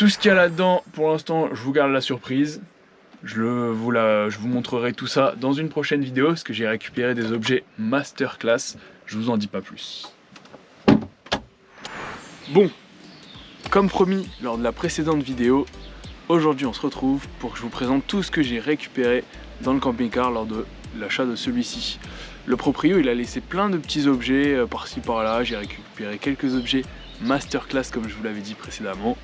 Tout ce qu'il y a là-dedans, pour l'instant, je vous garde la surprise. Je vous montrerai tout ça dans une prochaine vidéo, parce que j'ai récupéré des objets masterclass. Je vous en dis pas plus. Bon, comme promis lors de la précédente vidéo, aujourd'hui on se retrouve pour que je vous présente tout ce que j'ai récupéré dans le camping-car lors de l'achat de celui-ci. Le proprio, il a laissé plein de petits objets par-ci par-là. J'ai récupéré quelques objets masterclass comme je vous l'avais dit précédemment.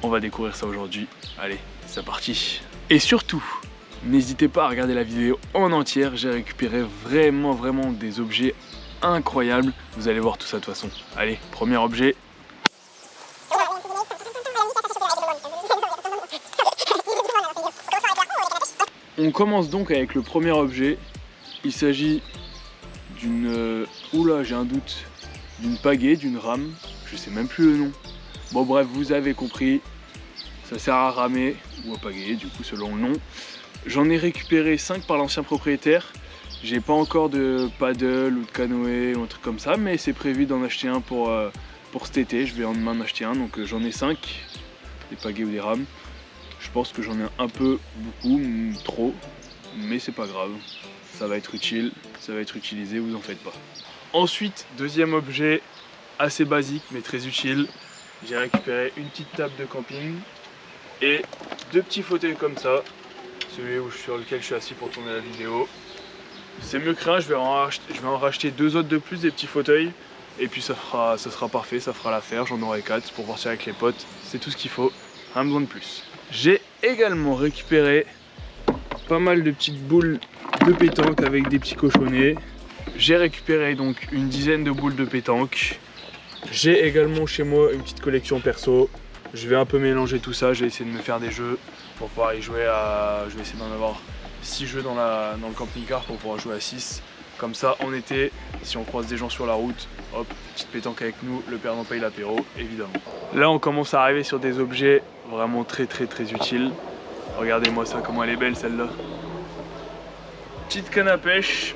On va découvrir ça aujourd'hui. Allez, c'est parti. Et surtout, n'hésitez pas à regarder la vidéo en entière. J'ai récupéré vraiment des objets incroyables. Vous allez voir tout ça de toute façon. Allez, premier objet. On commence donc avec le premier objet. Il s'agit d'une... Oula, j'ai un doute. D'une pagaie, d'une rame. Je sais même plus le nom. Bon bref, vous avez compris. Ça sert à ramer ou à pagayer, du coup selon le nom. J'en ai récupéré 5 par l'ancien propriétaire. J'ai pas encore de paddle ou de canoë ou un truc comme ça, mais c'est prévu d'en acheter un pour cet été. Je vais en acheter un, donc j'en ai 5. Des pagaies ou des rames. Je pense que j'en ai un peu, beaucoup, trop, mais c'est pas grave. Ça va être utile, ça va être utilisé, vous en faites pas. Ensuite, deuxième objet assez basique mais très utile. J'ai récupéré une petite table de camping et 2 petits fauteuils comme ça. Celui sur lequel je suis assis pour tourner la vidéo. C'est mieux que rien, je vais en racheter 2 autres de plus, des petits fauteuils. Et puis ça sera parfait, ça fera l'affaire. J'en aurai 4 pour partir avec les potes. C'est tout ce qu'il faut, rien besoin de plus. J'ai également récupéré pas mal de petites boules de pétanque avec des petits cochonnets. J'ai récupéré donc une dizaine de boules de pétanque. J'ai également chez moi une petite collection perso. Je vais un peu mélanger tout ça, j'ai essayé de me faire des jeux pour pouvoir y jouer à... Je vais essayer d'en avoir 6 jeux dans le camping-car pour pouvoir jouer à 6. Comme ça, en été, si on croise des gens sur la route, hop, petite pétanque avec nous, le père n'en paye l'apéro, évidemment. Là, on commence à arriver sur des objets vraiment très utiile. Regardez-moi ça, comment elle est belle celle-là. Petite canne à pêche.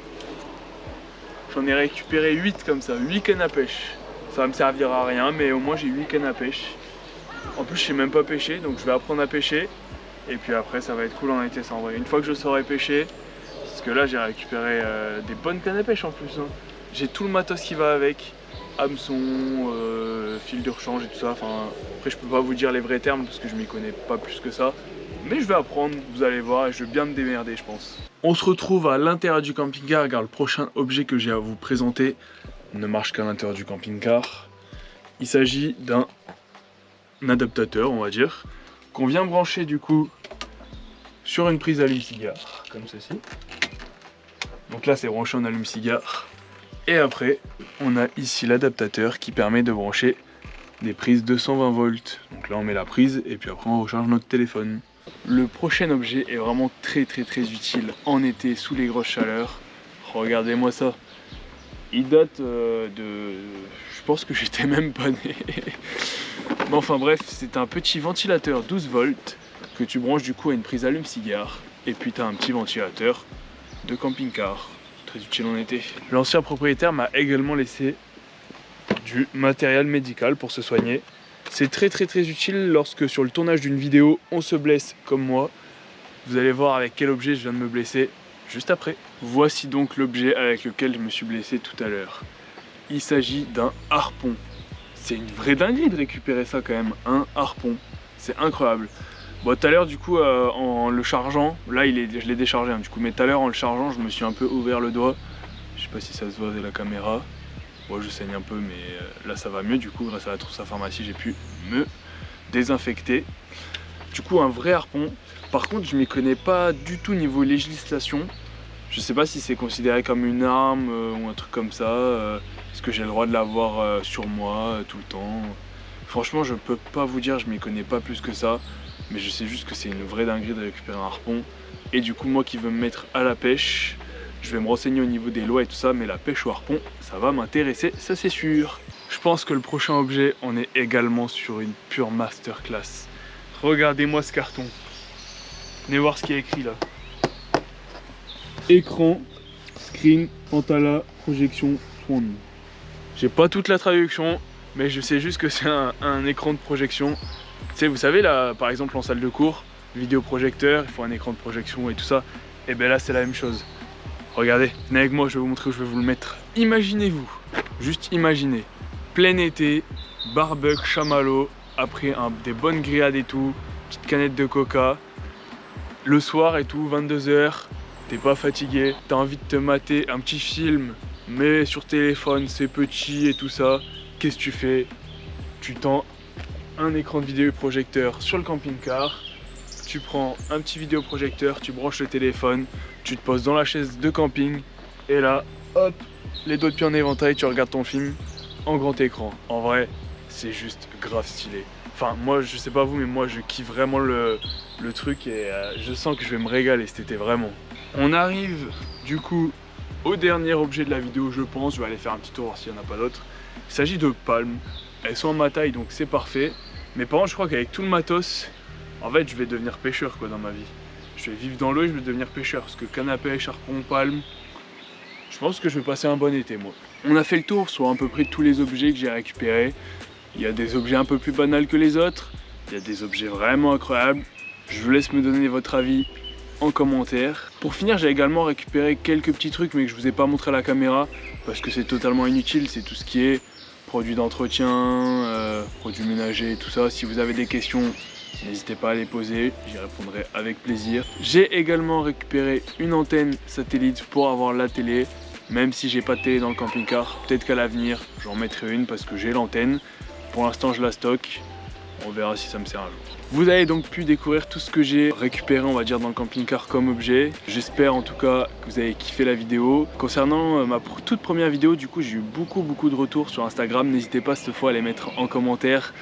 J'en ai récupéré 8 comme ça, 8 cannes à pêche. Ça va me servir à rien, mais au moins j'ai 8 cannes à pêche. En plus, je sais même pas pêcher, donc je vais apprendre à pêcher. Et puis après, ça va être cool en été, ça en vrai. Une fois que je saurai pêcher, parce que là j'ai récupéré des bonnes cannes à pêche en plus. Hein. J'ai tout le matos qui va avec. Hameçon, fil de rechange et tout ça. Enfin, après je peux pas vous dire les vrais termes parce que je m'y connais pas plus que ça. Mais je vais apprendre, vous allez voir, et je vais bien me démerder je pense. On se retrouve à l'intérieur du camping-car car le prochain objet que j'ai à vous présenter ne marche qu'à l'intérieur du camping-car. Il s'agit d'un adaptateur, on va dire, qu'on vient brancher du coup sur une prise allume-cigare, comme ceci. Donc là c'est branché en allume-cigare. Et après, on a ici l'adaptateur qui permet de brancher des prises 220 volts. Donc là, on met la prise et puis après, on recharge notre téléphone. Le prochain objet est vraiment très utile en été, sous les grosses chaleurs. Regardez-moi ça. Il date de... Je pense que j'étais même pas né. Mais enfin bref, c'est un petit ventilateur 12 volts que tu branches du coup à une prise allume-cigare. Et puis tu as un petit ventilateur de camping-car. Très utile en été. L'ancien propriétaire m'a également laissé du matériel médical pour se soigner. C'est très utile lorsque sur le tournage d'une vidéo on se blesse comme moi. Vous allez voir avec quel objet je viens de me blesser juste après. Voici donc l'objet avec lequel je me suis blessé tout à l'heure. Il s'agit d'un harpon. C'est une vraie dinguerie de récupérer ça quand même, un harpon. C'est incroyable. Bon, tout à l'heure du coup en le chargeant, là je l'ai déchargé hein, du coup, mais tout à l'heure en le chargeant je me suis un peu ouvert le doigt. Je sais pas si ça se voit avec la caméra. Bon, je saigne un peu mais là ça va mieux du coup, grâce à la trousse à pharmacie j'ai pu me désinfecter. Du coup un vrai harpon. Par contre je m'y connais pas du tout niveau législation. Je sais pas si c'est considéré comme une arme ou un truc comme ça. Est-ce que j'ai le droit de l'avoir sur moi tout le temps? Franchement je peux pas vous dire, je m'y connais pas plus que ça. Mais je sais juste que c'est une vraie dinguerie de récupérer un harpon. Et du coup moi qui veux me mettre à la pêche, je vais me renseigner au niveau des lois et tout ça, mais la pêche au harpon, ça va m'intéresser, ça c'est sûr. Je pense que le prochain objet, on est également sur une pure masterclass. Regardez-moi ce carton. Venez voir ce qui est écrit là. Écran, screen, Pantala, projection, Swan. J'ai pas toute la traduction, mais je sais juste que c'est un écran de projection. sais, vous savez là, par exemple en salle de cours, vidéoprojecteur, il faut un écran de projection et tout ça. Et ben là c'est la même chose. Regardez, venez avec moi, je vais vous montrer où je vais vous le mettre. Imaginez-vous, juste imaginez, plein été, barbecue, chamallow, après des bonnes grillades et tout, petite canette de coca, le soir et tout, 22 h, t'es pas fatigué, t'as envie de te mater un petit film, mais sur téléphone, c'est petit et tout ça. Qu'est-ce que tu fais? Tu tends un écran de vidéoprojecteur sur le camping-car, tu prends un petit vidéoprojecteur, tu branches le téléphone, tu te poses dans la chaise de camping, et là, hop, les doigts de pied en éventail, tu regardes ton film en grand écran. En vrai, c'est juste grave stylé. Enfin, moi, je sais pas vous, mais moi, je kiffe vraiment le truc et je sens que je vais me régaler cet été, vraiment. On arrive, du coup, au dernier objet de la vidéo, je pense. Je vais aller faire un petit tour s'il n'y en a pas d'autres. Il s'agit de palmes. Elles sont en ma taille, donc c'est parfait. Mais par contre, je crois qu'avec tout le matos, en fait, je vais devenir pêcheur quoi dans ma vie. Je vais vivre dans l'eau et je vais devenir pêcheur. Parce que canne à pêche, harpon, palme, je pense que je vais passer un bon été, moi. On a fait le tour sur à peu près tous les objets que j'ai récupérés. Il y a des objets un peu plus banals que les autres. Il y a des objets vraiment incroyables. Je vous laisse me donner votre avis en commentaire. Pour finir, j'ai également récupéré quelques petits trucs mais que je vous ai pas montré à la caméra parce que c'est totalement inutile. C'est tout ce qui est produits d'entretien, produits ménagers, tout ça. Si vous avez des questions, n'hésitez pas à les poser, j'y répondrai avec plaisir. J'ai également récupéré une antenne satellite pour avoir la télé. Même si j'ai pas de télé dans le camping-car, peut-être qu'à l'avenir j'en mettrai une parce que j'ai l'antenne. Pour l'instant je la stocke, on verra si ça me sert un jour. Vous avez donc pu découvrir tout ce que j'ai récupéré on va dire dans le camping-car comme objet. J'espère en tout cas que vous avez kiffé la vidéo. Concernant ma toute première vidéo, du coup j'ai eu beaucoup de retours sur Instagram. N'hésitez pas cette fois à les mettre en commentaire,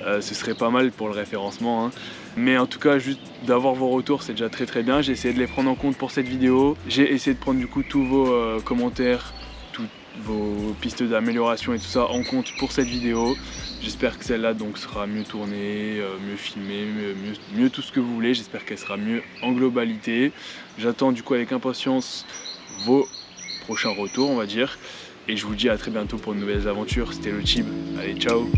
ce serait pas mal pour le référencement hein. Mais en tout cas juste d'avoir vos retours c'est déjà très bien. J'ai essayé de les prendre en compte pour cette vidéo. J'ai essayé de prendre du coup tous vos commentaires, toutes vos pistes d'amélioration et tout ça en compte pour cette vidéo. J'espère que celle-là donc sera mieux tournée, mieux filmée, mieux tout ce que vous voulez. J'espère qu'elle sera mieux en globalité. J'attends du coup avec impatience vos prochains retours on va dire. Et je vous dis à très bientôt pour de nouvelles aventures. C'était le Chib. Allez ciao.